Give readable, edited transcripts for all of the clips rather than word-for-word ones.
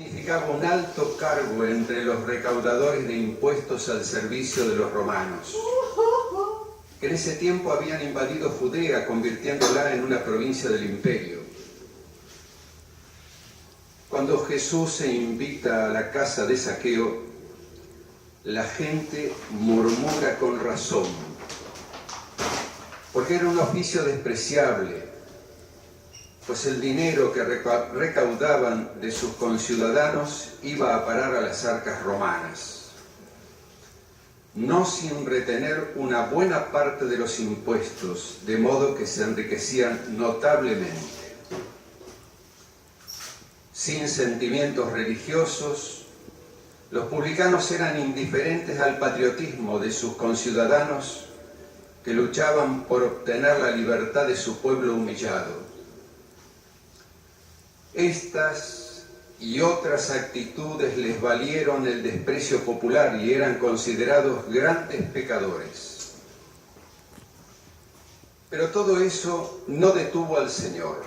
Significaba un alto cargo entre los recaudadores de impuestos al servicio de los romanos, que en ese tiempo habían invadido Judea, convirtiéndola en una provincia del imperio. Cuando Jesús se invita a la casa de Zaqueo, la gente murmura con razón, porque era un oficio despreciable, pues el dinero que recaudaban de sus conciudadanos iba a parar a las arcas romanas, no sin retener una buena parte de los impuestos, de modo que se enriquecían notablemente. Sin sentimientos religiosos, los publicanos eran indiferentes al patriotismo de sus conciudadanos que luchaban por obtener la libertad de su pueblo humillado. Estas y otras actitudes les valieron el desprecio popular y eran considerados grandes pecadores. Pero todo eso no detuvo al Señor,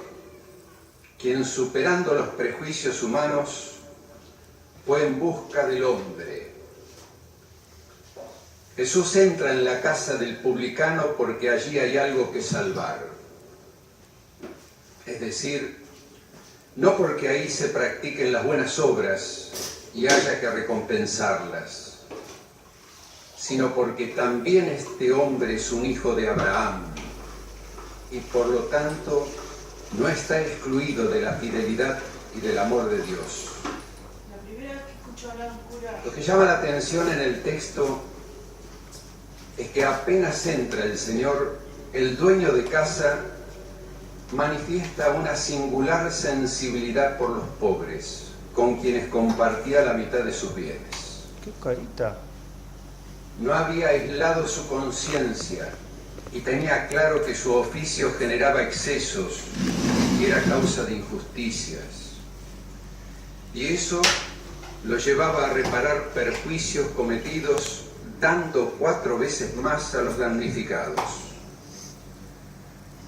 quien, superando los prejuicios humanos, fue en busca del hombre. Jesús entra en la casa del publicano porque allí hay algo que salvar. Es decir, no porque ahí se practiquen las buenas obras y haya que recompensarlas, sino porque también este hombre es un hijo de Abraham y por lo tanto no está excluido de la fidelidad y del amor de Dios. La primera vez que escucho hablar un cura. Lo que llama la atención en el texto es que apenas entra el Señor, el dueño de casa manifiesta una singular sensibilidad por los pobres, con quienes compartía la mitad de sus bienes. ¡Qué carita! No había aislado su conciencia y tenía claro que su oficio generaba excesos y era causa de injusticias. Y eso lo llevaba a reparar perjuicios cometidos, dando 4 veces más a los damnificados.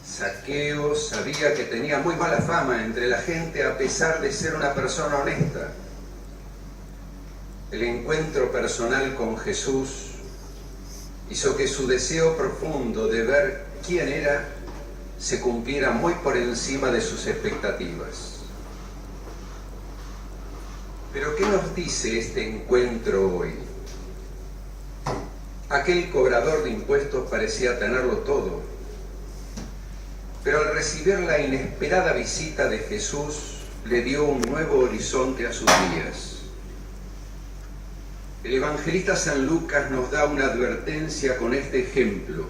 Zaqueo sabía que tenía muy mala fama entre la gente a pesar de ser una persona honesta. El encuentro personal con Jesús hizo que su deseo profundo de ver quién era se cumpliera muy por encima de sus expectativas. Pero ¿qué nos dice este encuentro hoy? Aquel cobrador de impuestos parecía tenerlo todo, pero al recibir la inesperada visita de Jesús, le dio un nuevo horizonte a sus días. El evangelista San Lucas nos da una advertencia con este ejemplo.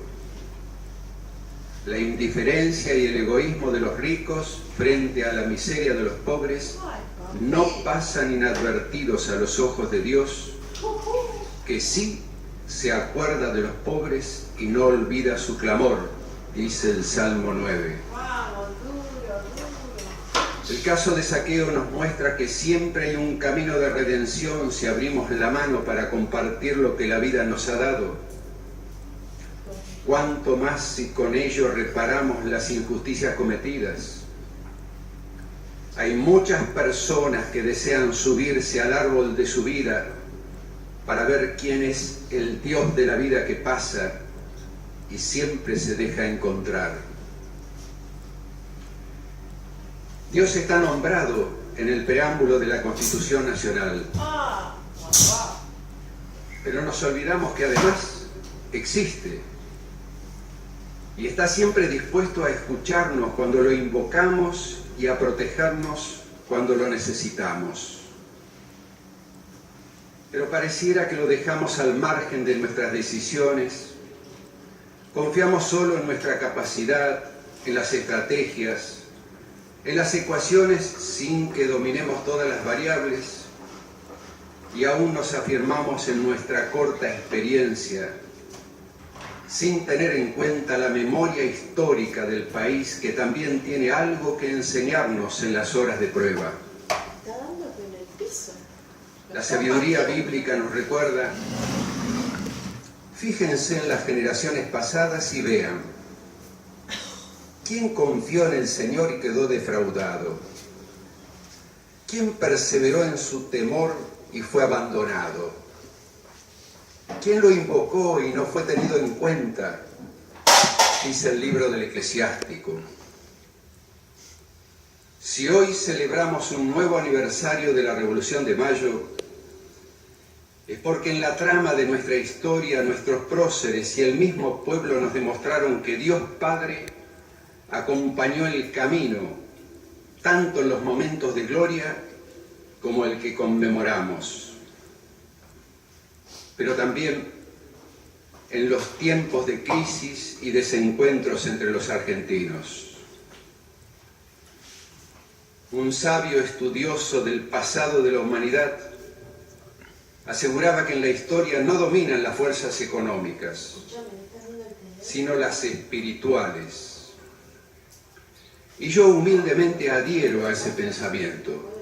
La indiferencia y el egoísmo de los ricos frente a la miseria de los pobres no pasan inadvertidos a los ojos de Dios, que sí se acuerda de los pobres y no olvida su clamor, dice el Salmo 9. El caso de Zaqueo nos muestra que siempre hay un camino de redención si abrimos la mano para compartir lo que la vida nos ha dado. Cuánto más si con ello reparamos las injusticias cometidas. Hay muchas personas que desean subirse al árbol de su vida para ver quién es el Dios de la vida que pasa y siempre se deja encontrar. Dios está nombrado en el preámbulo de la Constitución Nacional. Pero nos olvidamos que además existe y está siempre dispuesto a escucharnos cuando lo invocamos y a protegernos cuando lo necesitamos. Pero pareciera que lo dejamos al margen de nuestras decisiones. Confiamos solo en nuestra capacidad, en las estrategias, en las ecuaciones sin que dominemos todas las variables y aún nos afirmamos en nuestra corta experiencia, sin tener en cuenta la memoria histórica del país que también tiene algo que enseñarnos en las horas de prueba. La sabiduría bíblica nos recuerda: fíjense en las generaciones pasadas y vean, ¿quién confió en el Señor y quedó defraudado? ¿Quién perseveró en su temor y fue abandonado? ¿Quién lo invocó y no fue tenido en cuenta? Dice el libro del Eclesiástico. Si hoy celebramos un nuevo aniversario de la Revolución de Mayo, es porque en la trama de nuestra historia nuestros próceres y el mismo pueblo nos demostraron que Dios Padre acompañó el camino, tanto en los momentos de gloria como el que conmemoramos, pero también en los tiempos de crisis y desencuentros entre los argentinos. Un sabio estudioso del pasado de la humanidad aseguraba que en la historia no dominan las fuerzas económicas, sino las espirituales. Y yo humildemente adhiero a ese pensamiento.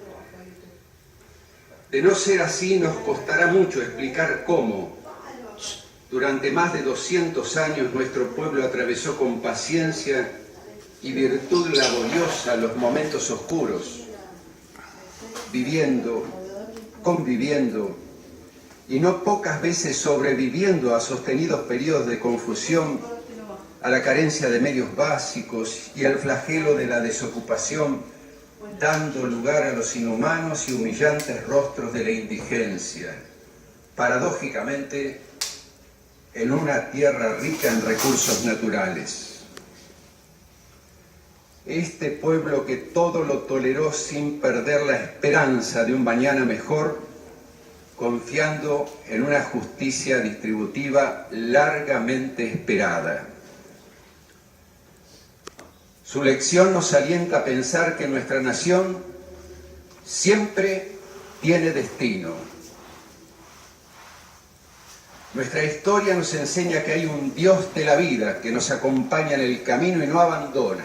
De no ser así, nos costará mucho explicar cómo, durante más de 200 años, nuestro pueblo atravesó con paciencia y virtud laboriosa los momentos oscuros, viviendo, conviviendo y no pocas veces sobreviviendo a sostenidos periodos de confusión, a la carencia de medios básicos y al flagelo de la desocupación, dando lugar a los inhumanos y humillantes rostros de la indigencia, paradójicamente en una tierra rica en recursos naturales. Este pueblo que todo lo toleró sin perder la esperanza de un mañana mejor, confiando en una justicia distributiva largamente esperada. Su lección nos alienta a pensar que nuestra nación siempre tiene destino. Nuestra historia nos enseña que hay un Dios de la vida que nos acompaña en el camino y no abandona.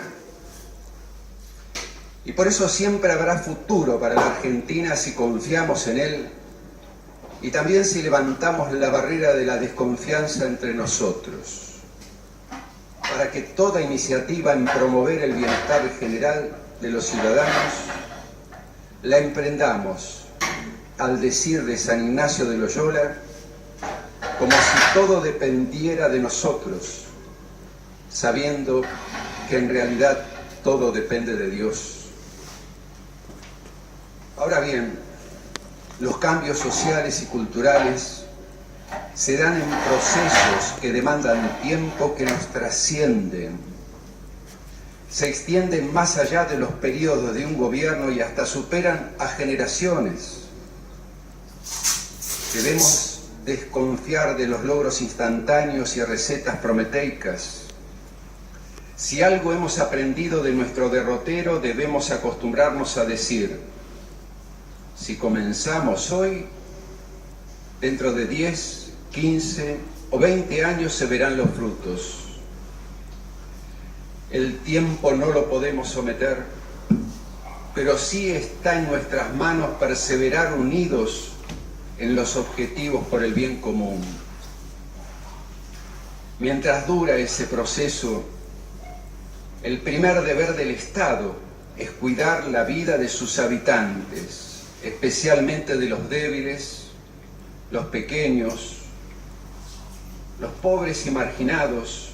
Y por eso siempre habrá futuro para la Argentina si confiamos en Él y también si levantamos la barrera de la desconfianza entre nosotros, para que toda iniciativa en promover el bienestar general de los ciudadanos la emprendamos, al decir de San Ignacio de Loyola, como si todo dependiera de nosotros, sabiendo que en realidad todo depende de Dios. Ahora bien, los cambios sociales y culturales se dan en procesos que demandan tiempo, que nos trascienden, se extienden más allá de los periodos de un gobierno y hasta superan a generaciones. Debemos desconfiar de los logros instantáneos y recetas prometeicas. Si algo hemos aprendido de nuestro derrotero, debemos acostumbrarnos a decir: si comenzamos hoy, dentro de 10, 15 o 20 años se verán los frutos. El tiempo no lo podemos someter, pero sí está en nuestras manos perseverar unidos en los objetivos por el bien común. Mientras dura ese proceso, el primer deber del Estado es cuidar la vida de sus habitantes, especialmente de los débiles, los pequeños, los pobres y marginados,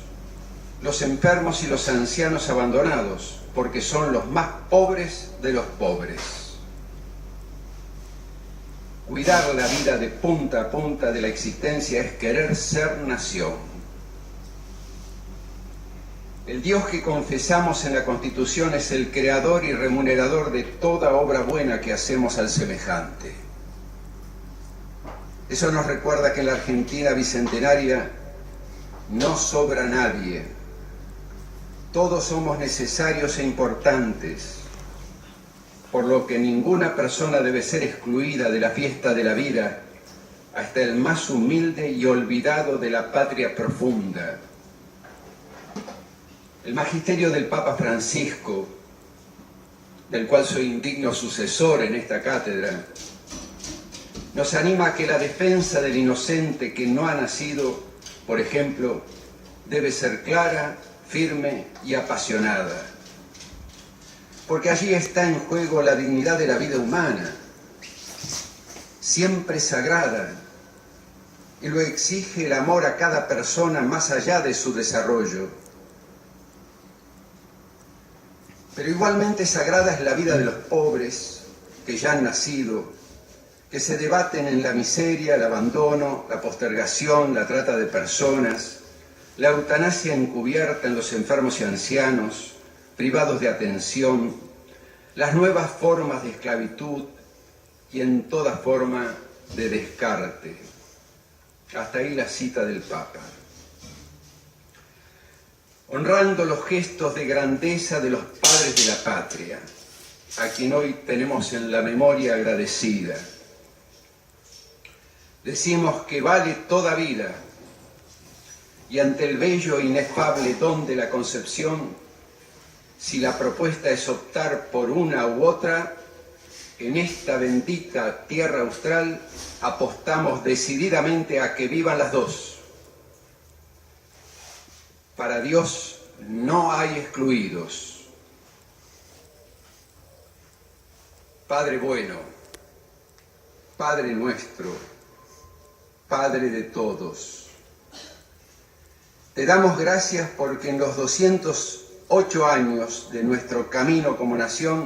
los enfermos y los ancianos abandonados, porque son los más pobres de los pobres. Cuidar la vida de punta a punta de la existencia es querer ser nación. El Dios que confesamos en la Constitución es el creador y remunerador de toda obra buena que hacemos al semejante. Eso nos recuerda que en la Argentina bicentenaria no sobra nadie. Todos somos necesarios e importantes, por lo que ninguna persona debe ser excluida de la fiesta de la vida, hasta el más humilde y olvidado de la patria profunda. El magisterio del Papa Francisco, del cual soy indigno sucesor en esta cátedra, nos anima a que la defensa del inocente que no ha nacido, por ejemplo, debe ser clara, firme y apasionada. porque allí está en juego la dignidad de la vida humana, siempre sagrada, y lo exige el amor a cada persona más allá de su desarrollo. Pero igualmente sagrada es la vida de los pobres que ya han nacido, que se debaten en la miseria, el abandono, la postergación, la trata de personas, la eutanasia encubierta en los enfermos y ancianos, privados de atención, las nuevas formas de esclavitud y en toda forma de descarte. Hasta ahí la cita del Papa. Honrando los gestos de grandeza de los padres de la patria, a quien hoy tenemos en la memoria agradecida. Decimos que vale toda vida, y ante el bello e inefable don de la concepción, si la propuesta es optar por una u otra, en esta bendita tierra austral apostamos decididamente a que vivan las dos. Para Dios no hay excluidos. Padre bueno, Padre nuestro, Padre de todos, te damos gracias porque en los 208 años de nuestro camino como nación